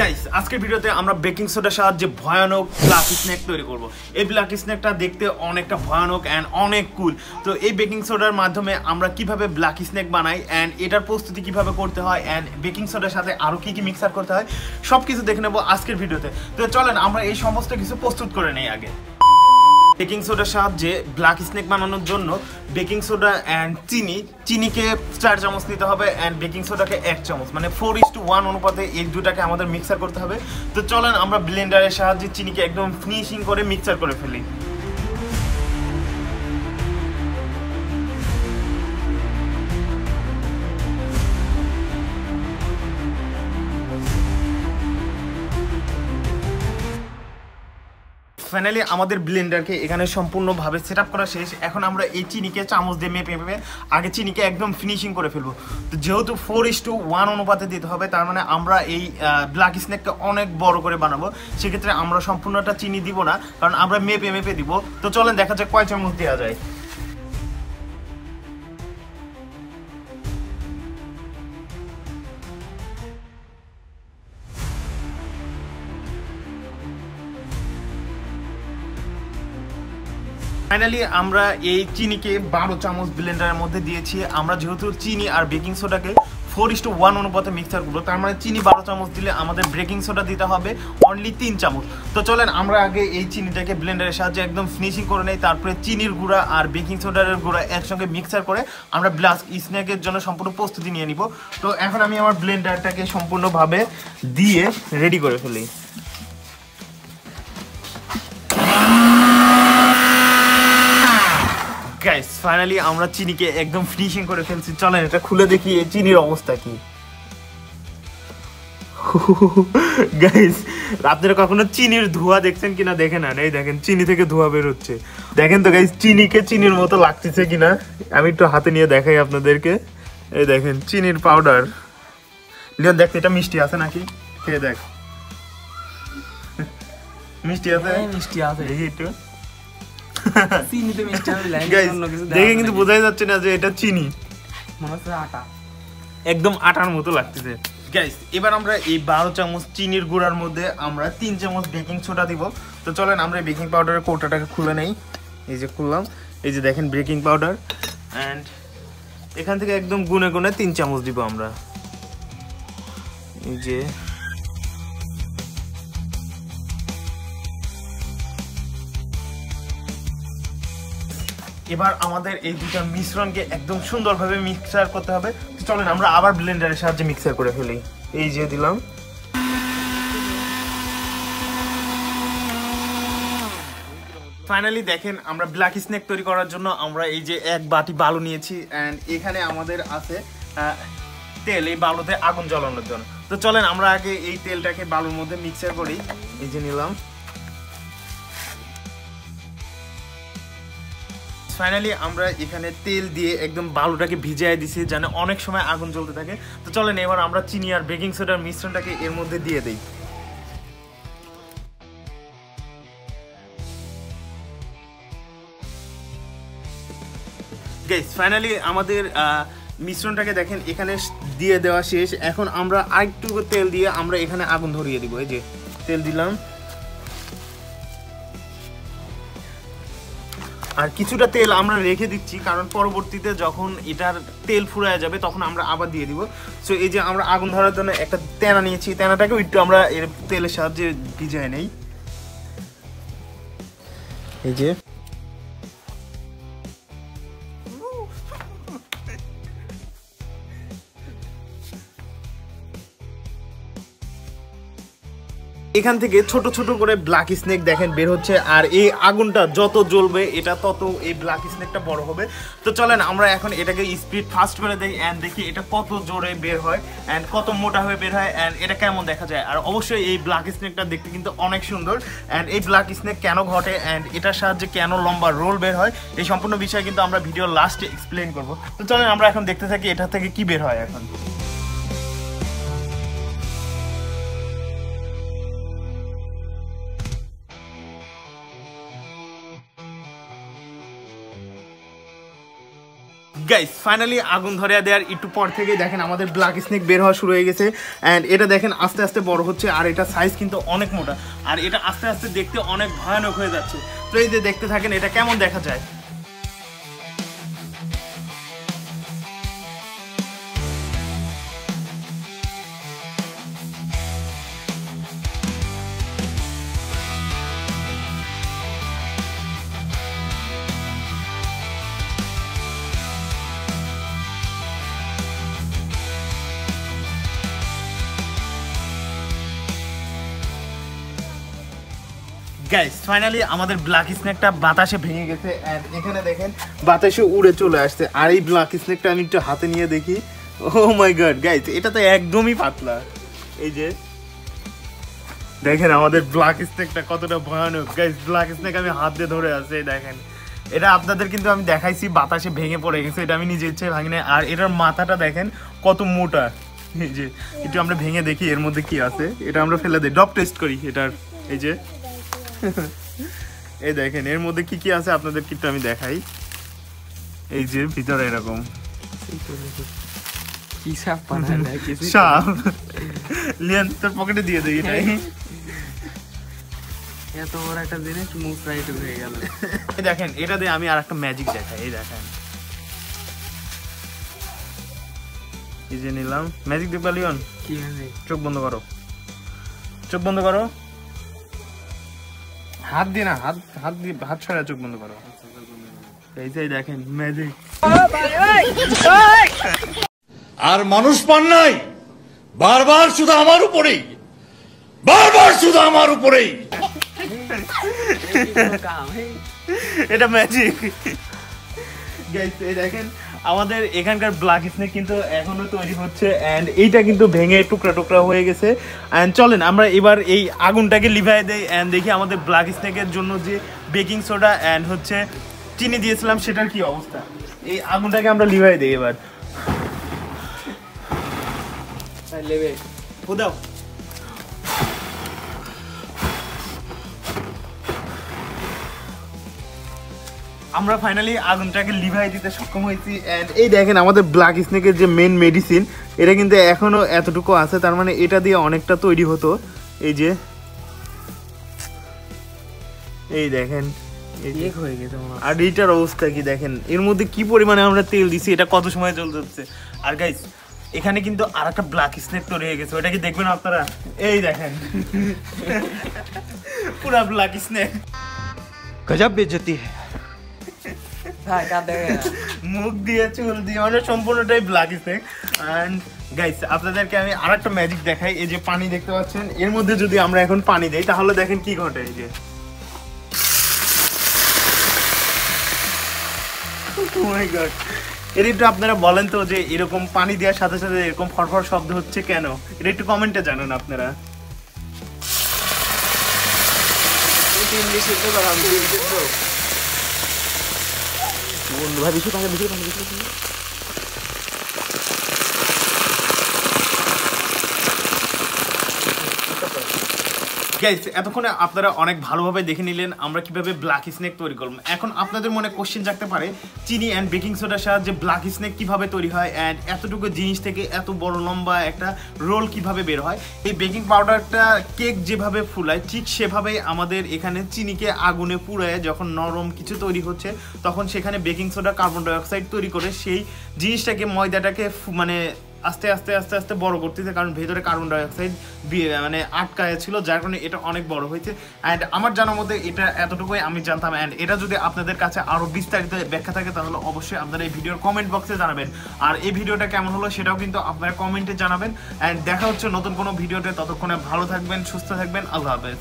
Guys আজকের ভিডিওতে আমরা বেকিং সোডার সাহায্যে ভয়ানক ব্ল্যাক স্নেক তৈরি করব। এই ব্ল্যাক স্নেকটা দেখতে অনেকটা ভয়ানক এন্ড অনেক কুল। তো এই বেকিং সোডার মাধ্যমে আমরা কিভাবে ব্ল্যাক স্নেক বানাই এন্ড এটার প্রস্তুতি কিভাবে করতে হয় এন্ড বেকিং সোডার সাথে আরো কি কি মিক্সার করতে হয় সবকিছু দেখে নেব আজকের ভিডিওতে। তো চলেন আমরা এই সমস্ত কিছু প্রস্তুত করে নেই। আগে বেকিং সোডার সাহায্যে ব্ল্যাক স্নেক বানানোর জন্য বেকিং সোডা অ্যান্ড চিনিকে 4 চামচ নিতে হবে অ্যান্ড বেকিং সোডাকে 1 চামচ, মানে 4:1 অনুপাতে এই দুটাকে আমাদের মিক্সার করতে হবে। তো চলেন আমরা ব্লেন্ডারের সাহায্যে চিনিকে একদম ফিনিশিং করে মিক্সার করে ফেলি। ফাইনালি আমাদের ব্লেন্ডারকে এখানে সম্পূর্ণভাবে সেট আপ করা শেষ। এখন আমরা এই চিনিকে চামচ দিয়ে মেপে আগে চিনিকে একদম ফিনিশিং করে ফেলবো। তো যেহেতু 4:1 অনুপাতে দিতে হবে, তার মানে আমরা এই ব্ল্যাক স্নেককে অনেক বড় করে বানাবো। সেক্ষেত্রে আমরা সম্পূর্ণটা চিনি দিব না, কারণ আমরা মেপে দিব। তো চলেন দেখা যাক কয় চামচ দেওয়া যায়। ফাইনালি আমরা এই চিনিকে 12 চামচ ব্লেন্ডারের মধ্যে দিয়েছি। আমরা যেহেতু চিনি আর বেকিং সোডাকে 4:1 অনুপাতে মিক্সার করবো, তার মানে চিনি 12 চামচ দিলে আমাদের বেকিং সোডা দিতে হবে অনলি 3 চামচ। তো চলেন আমরা আগে এই চিনিটাকে ব্লেন্ডারের সাহায্যে একদম ফিনিশিং করে নেই, তারপরে চিনির গুঁড়া আর বেকিং সোডার গুঁড়া একসঙ্গে মিক্সার করে আমরা ব্ল্যাক স্নেকের জন্য সম্পূর্ণ প্রস্তুতি নিয়ে নিব। তো এখন আমি আমার ব্লেন্ডারটাকে সম্পূর্ণভাবে দিয়ে রেডি করে ফেলি। গাইস ফাইনালি আমরা চিনিকে একদম ফিনিশিং করে ফেলছি। চলেন এটা খুলে দেখি এই চিনির অবস্থা কি। গাইস আপনারা কখনো চিনির ধোঁয়া দেখছেন কিনা দেখে নেন। এই দেখেন চিনি থেকে ধোঁয়া বের হচ্ছে, দেখেন তো গাইস চিনিকে চিনির মতো লাগতেছে কিনা। আমি একটু হাতে নিয়ে দেখাই আপনাদেরকে। এই দেখেন চিনির পাউডার। লিওন দেখ এটা মিষ্টি আছে নাকি, খেয়ে দেখ। মিষ্টি আছে, মিষ্টি আছে একটু। দেখে কিন্তু বোঝাই যাচ্ছে না যে এটা চিনি, একদম আটার মতো লাগতেছে। গাইস এবার আমরা এই 12 চামচ চিনির গুঁড়ার মধ্যে আমরা 3 চামচ বেকিং সোডা দিব। তো চলেন আমরা বেকিং পাউডারের কৌটাটাকে খুলে নেই। এই যে খুললাম, এই যে দেখেন বেকিং পাউডার অ্যান্ড এখান থেকে একদম গুনে গুনে 3 চামচ দিব আমরা। এই যে এবার আমাদের এই দুটা মিশ্রণকে একদম সুন্দরভাবে মিক্সার করতে হবে। চলেন আমরা আবার ব্লেন্ডারের সাহায্যে মিক্সার করে ফেলি। এই যে দিলাম। ফাইনালি দেখেন আমরা ব্ল্যাক স্নেক তৈরি করার জন্য আমরা এই যে 1 বাটি বালু নিয়েছি অ্যান্ড এখানে আমাদের আছে তেল, এই বালুতে আগুন জ্বালানোর জন্য। তো চলেন আমরা আগে এই তেলটাকে বালুর মধ্যে মিক্সার করি। এই যে নিলাম। ফাইনালি আমরা এখানে তেল দিয়ে একদম বালুটাকে ভিজিয়ে দিছি যেন অনেক সময় আগুন জ্বলতে থাকে। তো চলেন এবার আমরা চিনি আর বেকিং সোডার মিশ্রণটাকে এর মধ্যে দিয়ে দেই। গাইস ফাইনালি আমাদের মিশ্রণটাকে দেখেন এখানে দিয়ে দেওয়া শেষ। এখন আমরা আরেকটু তেল দিয়ে আমরা এখানে আগুন ধরিয়ে দিব। এই যে তেল দিলাম আর কিছুটা তেল আমরা রেখে দিচ্ছি, কারণ পরবর্তীতে যখন এটার তেল ফুরায় যাবে তখন আমরা আবার দিয়ে দিব। সো এই যে আমরা আগুন ধরার জন্য একটা তেনা নিয়েছি, তেনাটাকেও একটু আমরা এর তেলের সাহায্যে ভিজিয়ে নেই। এই যে এখান থেকে ছোট ছোট করে ব্ল্যাক স্নেক দেখেন বের হচ্ছে, আর এই আগুনটা যত জ্বলবে এটা তত এই ব্ল্যাক স্নেকটা বড় হবে। তো চলেন আমরা এখন এটাকে স্পিড ফাস্ট করে দেই অ্যান্ড দেখি এটা কত জোরে বের হয় অ্যান্ড কত মোটা হয়ে বের হয় অ্যান্ড এটা কেমন দেখা যায়। আর অবশ্যই এই ব্ল্যাক স্নেকটা দেখতে কিন্তু অনেক সুন্দর অ্যান্ড এই ব্ল্যাক স্নেক কেন ঘটে অ্যান্ড এটার সাহায্যে কেন লম্বা রোল বের হয় এই সম্পূর্ণ বিষয় কিন্তু আমরা ভিডিও লাস্টে এক্সপ্লেন করবো। তো চলেন আমরা এখন দেখতে থাকি এটা থেকে কি বের হয়। এখন গাইস ফাইনালি আগুন ধরিয়ে দেওয়ার একটু পর থেকেই দেখেন আমাদের ব্ল্যাক স্নেক বের হওয়া শুরু হয়ে গেছে অ্যান্ড এটা দেখেন আস্তে আস্তে বড় হচ্ছে আর এটা সাইজ কিন্তু অনেক মোটা আর এটা আস্তে আস্তে দেখতে অনেক ভয়ানক হয়ে যাচ্ছে। তো এই যে দেখতে থাকেন এটা কেমন দেখা যায়। গাইস ফাইনালি আমাদের ব্ল্যাক স্নেকটা বাতাসে ভেঙে গেছে এন্ড এখানে দেখেন বাতাসে উড়ে চলে আসছে আর এই ব্ল্যাক স্নেকটা আমি একটু হাতে নিয়ে দেখি। ও মাই গড গাইস এটা তো একদমই পাতলা। এই যে দেখেন আমাদের ব্ল্যাক স্নেকটা কতটা ভয়ানক। গাইস ব্ল্যাক স্নেক আমি হাত দিয়ে ধরে আছে দেখেন। এটা আপনাদের কিন্তু আমি দেখাইছি বাতাসে ভেঙে পড়ে গেছে, এটা আমি নিজে ইচ্ছে ভাঙিনি। আর এটার মাথাটা দেখেন কত মোটা। এই যে একটু আমরা ভেঙে দেখি এর মধ্যে কি আছে, এটা আমরা ফেলে দিই, ডপ টেস্ট করি এটার। এই যে এই দেখেন এর মধ্যে কি কি আছে আপনাদের কিন্তু আমি দেখাই। এই যে ভিতরে এরকম কি সাপ বানায় কিছু সাপ লিয়ান তোর পকেটে দিয়ে দেই এটাই। এত বড় একটা জিনিস মুখ রাইট হয়ে গেল। এই দেখেন এটা দিয়ে আমি আরেকটা ম্যাজিক দেখাই। এই দেখেন এই যে নিলাম ম্যাজিক দেখবা লিওন। কি ম্যাজিক? চোখ বন্ধ করো, চোখ বন্ধ করো, হাত দিয়ে না, হাত দিয়ে হাত ছড়া চোখ বন্ধ করো। এই যে দেখেন ম্যাজিক। আর মানুষ পান নাই, বারবার শুধু আমার উপরেই, বারবার শুধু আমার উপরেই। এটা ম্যাজিক। গাইস এই দেখেন আমাদের এখানকার ব্ল্যাক স্নেক কিন্তু এখনো তৈরি হচ্ছে এন্ড এইটা কিন্তু ভেঙে টুকরা টুকরা হয়ে গেছে। এন্ড চলেন আমরা এবার এই আগুনটাকে লিভাই দেই এন্ড দেখি আমাদের ব্ল্যাক স্নেকের জন্য যে বেকিং সোডা এন্ড হচ্ছে চিনি দিয়েছিলাম সেটার কি অবস্থা। এই আগুনটাকে আমরা লিভাই দেই এবার। লেবে ফুদাও। আমরা ফাইনালি আগুনটাকে লিভাই দিতে সক্ষম হয়েছি এন্ড এই দেখেন আমাদের ব্ল্যাক স্নেকের যে মেন মেডিসিন এটা কিন্তু এখনো এতটুকু আছে, তার মানে এটা দিয়ে অনেকটা তৈরি হতো। এই যে এই দেখেন এক হয়ে গেছে মনে হয়। আর এইটার অবস্থা কি দেখেন, এর মধ্যে কি পরিমাণে আমরা তেল দিছি, এটা কত সময় চলতে হচ্ছে। আর গাইস এখানে কিন্তু আর একটা ব্ল্যাক স্নেক তৈরি হয়ে গেছে, ওটা কি দেখবেন আপনারা? এই দেখেন পুরা ব্ল্যাক স্নেক। গজব বেজতি হ্যাঁ কাঁদে মুখ দিয়ে চুল দিয়ে মানে সম্পূর্ণটাই ব্ল্যাক স্নেক। এন্ড গাইস আপনাদেরকে আমি আরেকটা ম্যাজিক দেখাই। এই যে পানি দেখতে পাচ্ছেন, এর মধ্যে যদি আমরা এখন পানি দেই তাহলে দেখেন কি ঘটে। এই যে ও মাই গড, এর একটু আপনারা বলেন তো যে এরকম পানি দেওয়ার সাথে সাথে এরকম ফরফর শব্দ হচ্ছে কেন, এটা একটু কমেন্টে জানান আপনারা। বন্ধু ভাই বেশি পানি গাইস এতক্ষণে আপনারা অনেক ভালোভাবে দেখে নিলেন আমরা কিভাবে ব্ল্যাক স্নেক তৈরি করব। এখন আপনাদের মনে কোশ্চেন জাগতে পারে চিনি এন্ড বেকিং সোডার সাহায্যে ব্ল্যাক স্নেক কিভাবে তৈরি হয় এন্ড এতটুকু জিনিস থেকে এত বড় লম্বা একটা রোল কিভাবে বের হয়। এই বেকিং পাউডারটা কেক যেভাবে ফুলায় ঠিক সেভাবেই আমাদের এখানে চিনিকে আগুনে পুড়ায় যখন নরম কিছু তৈরি হচ্ছে তখন সেখানে baking soda carbon die oxide তৈরি করে সেই জিনিসটাকে ময়দাটাকে মানে আস্তে আস্তে আস্তে আস্তে বড় করতেছে, কারণ ভেতরে কার্বন ডাই অক্সাইড মানে আটকায় ছিল যার কারণে এটা অনেক বড় হয়েছে। অ্যান্ড আমার জানার মধ্যে এটা এতটুকুই আমি জানতাম। অ্যান্ড এটা যদি আপনাদের কাছে আরও বিস্তারিত ব্যাখ্যা থাকে তাহলে অবশ্যই আপনারা এই ভিডিওর কমেন্ট বক্সে জানাবেন। আর এই ভিডিওটা কেমন হলো সেটাও কিন্তু আপনারা কমেন্টে জানাবেন। অ্যান্ড দেখা হচ্ছে নতুন কোনো ভিডিওতে, ততক্ষণে ভালো থাকবেন, সুস্থ থাকবেন, আল্লাহ হাফেজ।